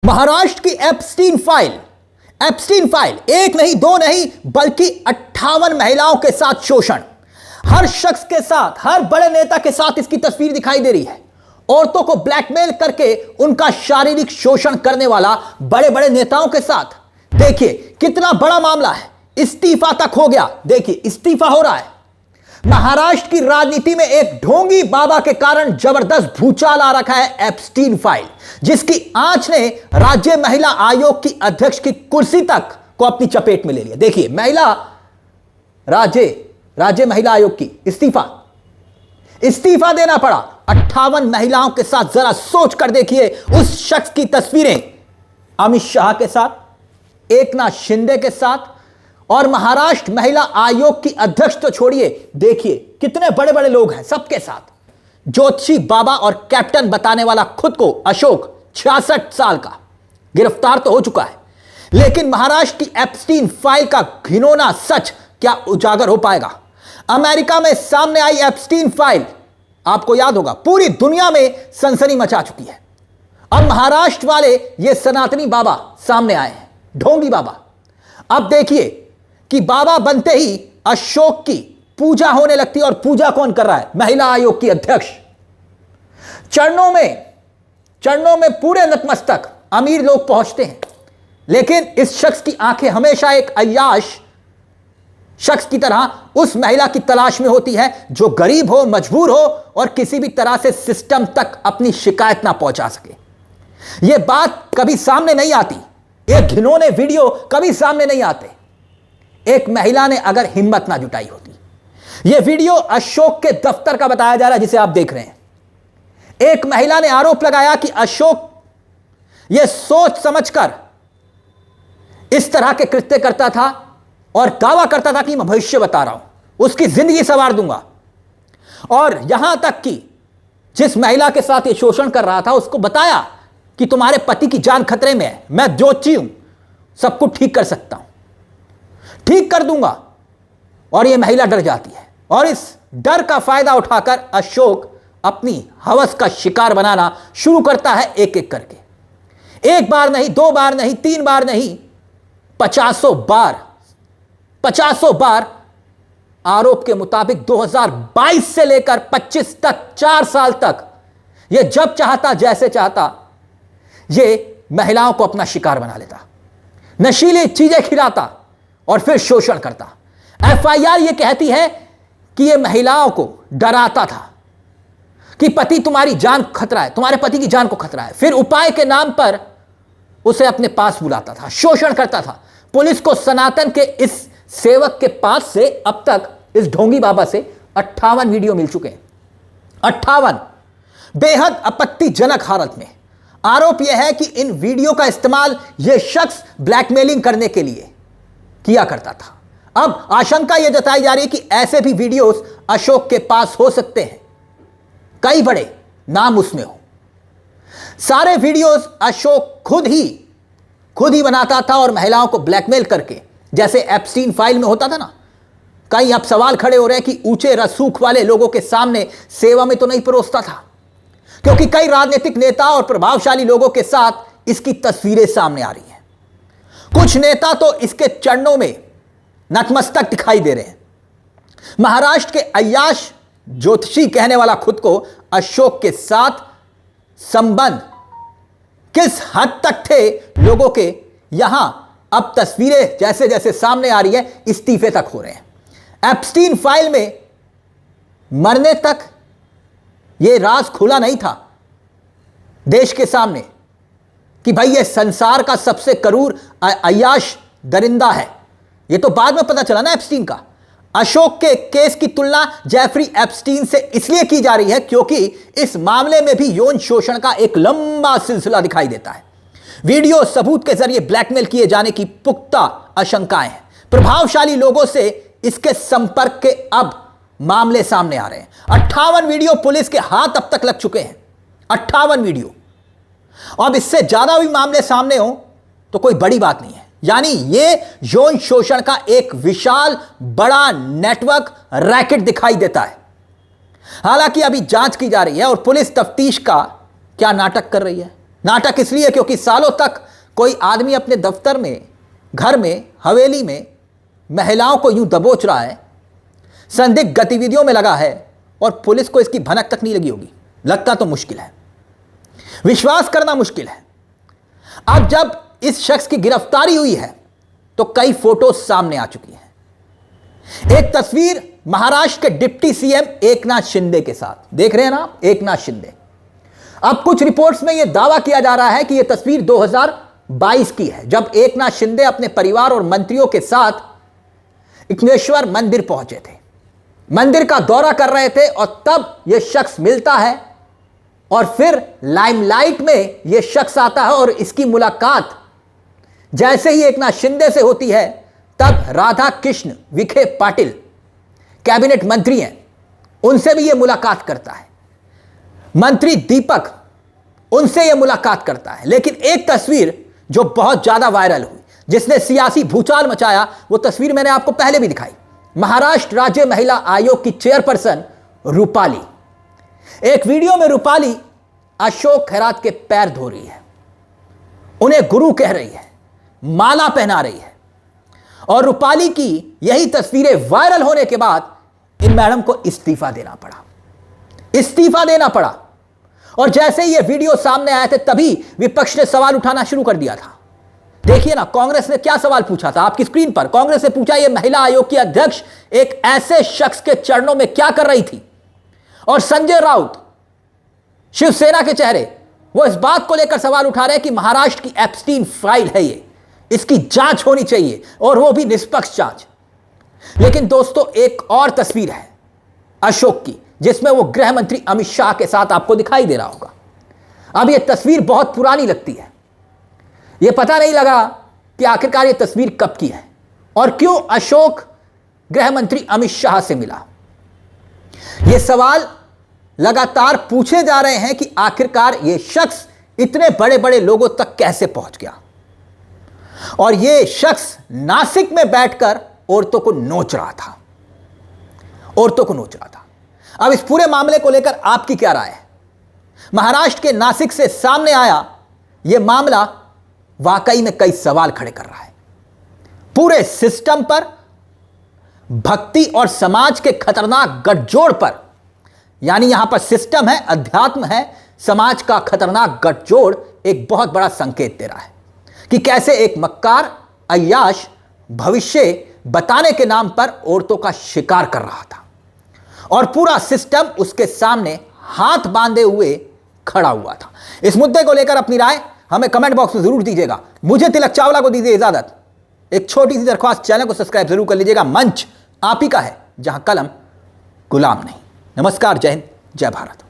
महाराष्ट्र की Epstein file एक नहीं दो नहीं बल्कि 58 महिलाओं के साथ शोषण। हर शख्स के साथ, हर बड़े नेता के साथ इसकी तस्वीर दिखाई दे रही है। औरतों को ब्लैकमेल करके उनका शारीरिक शोषण करने वाला बड़े बड़े नेताओं के साथ। देखिए कितना बड़ा मामला है, इस्तीफा तक हो गया। देखिए इस्तीफा हो रहा है। महाराष्ट्र की राजनीति में एक ढोंगी बाबा के कारण जबरदस्त भूचाल आ रखा है एप्स्टीन फाइल, जिसकी आंच ने राज्य महिला आयोग की अध्यक्ष की कुर्सी तक को अपनी चपेट में ले लिया। देखिए राज्य महिला आयोग की इस्तीफा देना पड़ा 58 महिलाओं के साथ। जरा सोच कर देखिए उस शख्स की तस्वीरें अमित शाह के साथ, एकनाथ शिंदे के साथ और महाराष्ट्र महिला आयोग की अध्यक्ष तो छोड़िए, देखिए कितने बड़े बड़े लोग हैं सबके साथ। ज्योतिषी बाबा और कैप्टन बताने वाला खुद को अशोक 66 साल का गिरफ्तार तो हो चुका है, लेकिन महाराष्ट्र की एप्स्टीन फाइल का घिनौना सच क्या उजागर हो पाएगा? अमेरिका में सामने आई एप्स्टीन फाइल आपको याद होगा पूरी दुनिया में सनसनी मचा चुकी है। अब महाराष्ट्र वाले ये सनातनी बाबा सामने आए हैं, ढोंगी बाबा। अब देखिए कि बाबा बनते ही अशोक की पूजा होने लगती है। और पूजा कौन कर रहा है? महिला आयोग की अध्यक्ष। चरणों में पूरे नतमस्तक अमीर लोग पहुंचते हैं, लेकिन इस शख्स की आंखें हमेशा एक अय्याश शख्स की तरह उस महिला की तलाश में होती है जो गरीब हो, मजबूर हो और किसी भी तरह से सिस्टम तक अपनी शिकायत ना पहुंचा सके। यह बात कभी सामने नहीं आती, ये घिनौने वीडियो कभी सामने नहीं आते। एक महिला ने अगर हिम्मत ना जुटाई होती। यह वीडियो अशोक के दफ्तर का बताया जा रहा है जिसे आप देख रहे हैं। एक महिला ने आरोप लगाया कि अशोक यह सोच समझकर इस तरह के कृत्य करता था और दावा करता था कि मैं भविष्य बता रहा हूं, उसकी जिंदगी संवार दूंगा। और यहां तक कि जिस महिला के साथ यह शोषण कर रहा था उसको बताया कि तुम्हारे पति की जान खतरे में है, मैं ज्योतिषी हूं, सब कुछ ठीक कर सकता हूं, ठीक कर दूंगा। और यह महिला डर जाती है और इस डर का फायदा उठाकर अशोक अपनी हवस का शिकार बनाना शुरू करता है, एक एक करके। एक बार नहीं, दो बार नहीं, तीन बार नहीं, 50 बार आरोप के मुताबिक 2022 से लेकर 25 तक 4 साल तक यह जब चाहता जैसे चाहता यह महिलाओं को अपना शिकार बना लेता, नशीली चीजें खिलाता और फिर शोषण करता। एफआईआर यह कहती है कि यह महिलाओं को डराता था कि पति तुम्हारी जान खतरा है, तुम्हारे पति की जान को खतरा है। फिर उपाय के नाम पर उसे अपने पास बुलाता था, शोषण करता था। पुलिस को सनातन के इस सेवक के पास से अब तक इस ढोंगी बाबा से 58 वीडियो मिल चुके हैं। 58 बेहद आपत्तिजनक हालत में। आरोप यह है कि इन वीडियो का इस्तेमाल यह शख्स ब्लैकमेलिंग करने के लिए किया करता था। अब आशंका यह जताई जा रही है कि ऐसे भी वीडियोस अशोक के पास हो सकते हैं, कई बड़े नाम उसमें हो। सारे वीडियोस अशोक खुद ही बनाता था और महिलाओं को ब्लैकमेल करके, जैसे एप्स्टीन फाइल में होता था ना। कई अब सवाल खड़े हो रहे हैं कि ऊंचे रसूख वाले लोगों के सामने सेवा में तो नहीं परोसता था, क्योंकि कई राजनीतिक नेता और प्रभावशाली लोगों के साथ इसकी तस्वीरें सामने आ रही हैं। कुछ नेता तो इसके चरणों में नतमस्तक दिखाई दे रहे हैं। महाराष्ट्र के अय्याश ज्योतिषी कहने वाला खुद को अशोक के साथ संबंध किस हद तक थे लोगों के, यहां अब तस्वीरें जैसे जैसे सामने आ रही है इस्तीफे तक हो रहे हैं। एप्स्टीन फाइल में मरने तक यह राज खुला नहीं था देश के सामने कि भाई यह संसार का सबसे क्रूर अय्याश दरिंदा है। यह तो बाद में पता चला ना एप्स्टीन का। अशोक के केस की तुलना जेफरी एप्स्टीन से इसलिए की जा रही है क्योंकि इस मामले में भी यौन शोषण का एक लंबा सिलसिला दिखाई देता है। वीडियो सबूत के जरिए ब्लैकमेल किए जाने की पुख्ता आशंकाएं हैं। प्रभावशाली लोगों से इसके संपर्क के अब मामले सामने आ रहे हैं। 58 वीडियो पुलिस के हाथ अब तक लग चुके हैं, 58 वीडियो। अब इससे ज्यादा भी मामले सामने हो तो कोई बड़ी बात नहीं है। यानी यह यौन शोषण का एक विशाल बड़ा नेटवर्क रैकेट दिखाई देता है। हालांकि अभी जांच की जा रही है और पुलिस तफ्तीश का क्या नाटक कर रही है। नाटक इसलिए क्योंकि सालों तक कोई आदमी अपने दफ्तर में, घर में, हवेली में महिलाओं को यूं दबोच रहा है, संदिग्ध गतिविधियों में लगा है और पुलिस को इसकी भनक तक नहीं लगी होगी। लगता तो मुश्किल है, विश्वास करना मुश्किल है। अब जब इस शख्स की गिरफ्तारी हुई है तो कई फोटो सामने आ चुकी हैं। एक तस्वीर महाराष्ट्र के डिप्टी सीएम एकनाथ शिंदे के साथ, देख रहे हैं ना, एकनाथ शिंदे। अब कुछ रिपोर्ट्स में यह दावा किया जा रहा है कि यह तस्वीर 2022 की है, जब एकनाथ शिंदे अपने परिवार और मंत्रियों के साथ इंकेश्वर मंदिर पहुंचे थे, मंदिर का दौरा कर रहे थे, और तब यह शख्स मिलता है और फिर लाइमलाइट में यह शख्स आता है और इसकी मुलाकात जैसे ही एकनाथ शिंदे से होती है, तब राधा कृष्ण विखे पाटिल कैबिनेट मंत्री हैं, उनसे भी यह मुलाकात करता है। मंत्री दीपक, उनसे यह मुलाकात करता है। लेकिन एक तस्वीर जो बहुत ज्यादा वायरल हुई, जिसने सियासी भूचाल मचाया, वो तस्वीर मैंने आपको पहले भी दिखाई। महाराष्ट्र राज्य महिला आयोग की चेयरपर्सन रूपाली, एक वीडियो में रूपाली अशोक गहलोत के पैर धो रही है, उन्हें गुरु कह रही है, माला पहना रही है। और रूपाली की यही तस्वीरें वायरल होने के बाद इन मैडम को इस्तीफा देना पड़ा। और जैसे ही ये वीडियो सामने आए थे, तभी विपक्ष ने सवाल उठाना शुरू कर दिया था। देखिए ना, कांग्रेस ने क्या सवाल पूछा था आपकी स्क्रीन पर। कांग्रेस ने पूछा, ये महिला आयोग की अध्यक्ष एक ऐसे शख्स के चरणों में क्या कर रही थी? और संजय राउत, शिवसेना के चेहरे, वो इस बात को लेकर सवाल उठा रहे हैं कि महाराष्ट्र की एप्स्टीन फाइल है ये, इसकी जांच होनी चाहिए, और वो भी निष्पक्ष जांच। लेकिन दोस्तों, एक और तस्वीर है अशोक की, जिसमें वो गृह मंत्री अमित शाह के साथ आपको दिखाई दे रहा होगा। अब ये तस्वीर बहुत पुरानी लगती है, ये पता नहीं लगा कि आखिरकार ये तस्वीर कब की है और क्यों अशोक गृह मंत्री अमित शाह से मिला। ये सवाल लगातार पूछे जा रहे हैं कि आखिरकार ये शख्स इतने बड़े बड़े लोगों तक कैसे पहुंच गया, और ये शख्स नासिक में बैठकर औरतों को नोच रहा था। अब इस पूरे मामले को लेकर आपकी क्या राय है? महाराष्ट्र के नासिक से सामने आया यह मामला वाकई में कई सवाल खड़े कर रहा है, पूरे सिस्टम पर, भक्ति और समाज के खतरनाक गठजोड़ पर। यानी यहां पर सिस्टम है, अध्यात्म है, समाज का खतरनाक गठजोड़ एक बहुत बड़ा संकेत दे रहा है कि कैसे एक मक्कार अय्याश भविष्य बताने के नाम पर औरतों का शिकार कर रहा था, और पूरा सिस्टम उसके सामने हाथ बांधे हुए खड़ा हुआ था। इस मुद्दे को लेकर अपनी राय हमें कमेंट बॉक्स में जरूर दीजिएगा। मुझे तिलक चावला को दीजिए इजाजत। एक छोटी सी दरख्वास्त, चैनल को सब्सक्राइब जरूर कर लीजिएगा। मंच आप ही का है, जहां कलम गुलाम नहीं। नमस्कार, जय हिंद, जय भारत।